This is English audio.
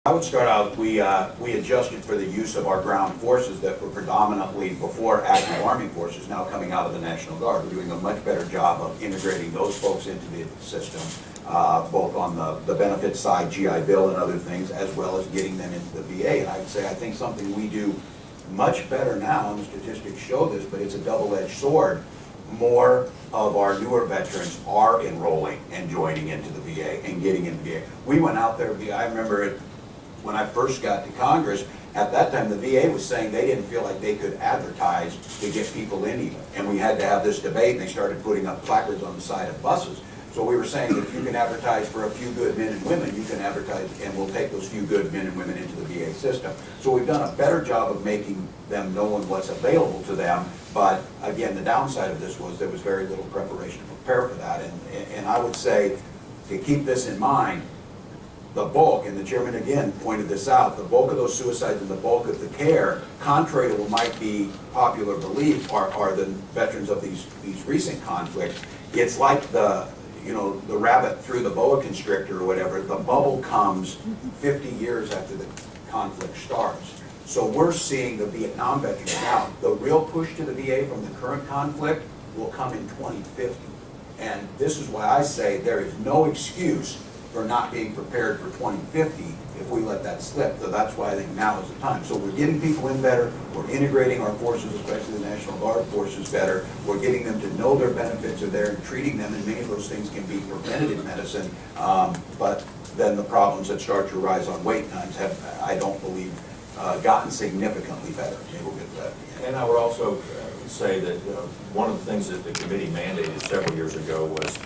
I would start out, we adjusted for the use of our ground forces that were predominantly before active Army forces now coming out of the National Guard. We're doing a much better job of integrating those folks into the system, both on the benefits side, GI Bill and other things, as well as getting them into the VA. And I would say I think something we do much better now, and the statistics show this, but it's a double-edged sword. More of our newer veterans are enrolling and joining into the VA and getting into the VA. We went out there, I remember it, when I first got to Congress, at that time the VA was saying they didn't feel like they could advertise to get people in even. And we had to have this debate, and they started putting up placards on the side of buses. So we were saying, if you can advertise for a few good men and women, you can advertise, and we'll take those few good men and women into the VA system. So we've done a better job of making them knowing what's available to them. But again, the downside of this was there was very little preparation to prepare for that. And I would say, to keep this in mind, the bulk, and the chairman again pointed this out, the bulk of those suicides and the bulk of the care, contrary to what might be popular belief, are the veterans of these recent conflicts. It's like the rabbit through the boa constrictor or whatever. The bubble comes 50 years after the conflict starts. So we're seeing the Vietnam veterans now. The real push to the VA from the current conflict will come in 2050. And this is why I say there is no excuse for not being prepared for 2050 if we let that slip. So that's why I think now is the time. So we're getting people in better, we're integrating our forces, especially the National Guard forces, better, we're getting them to know their benefits are there and treating them, and many of those things can be preventative medicine, but then the problems that start to arise on wait times have, I don't believe, gotten significantly better. Maybe we'll get to that. And I would also say that one of the things that the committee mandated several years ago was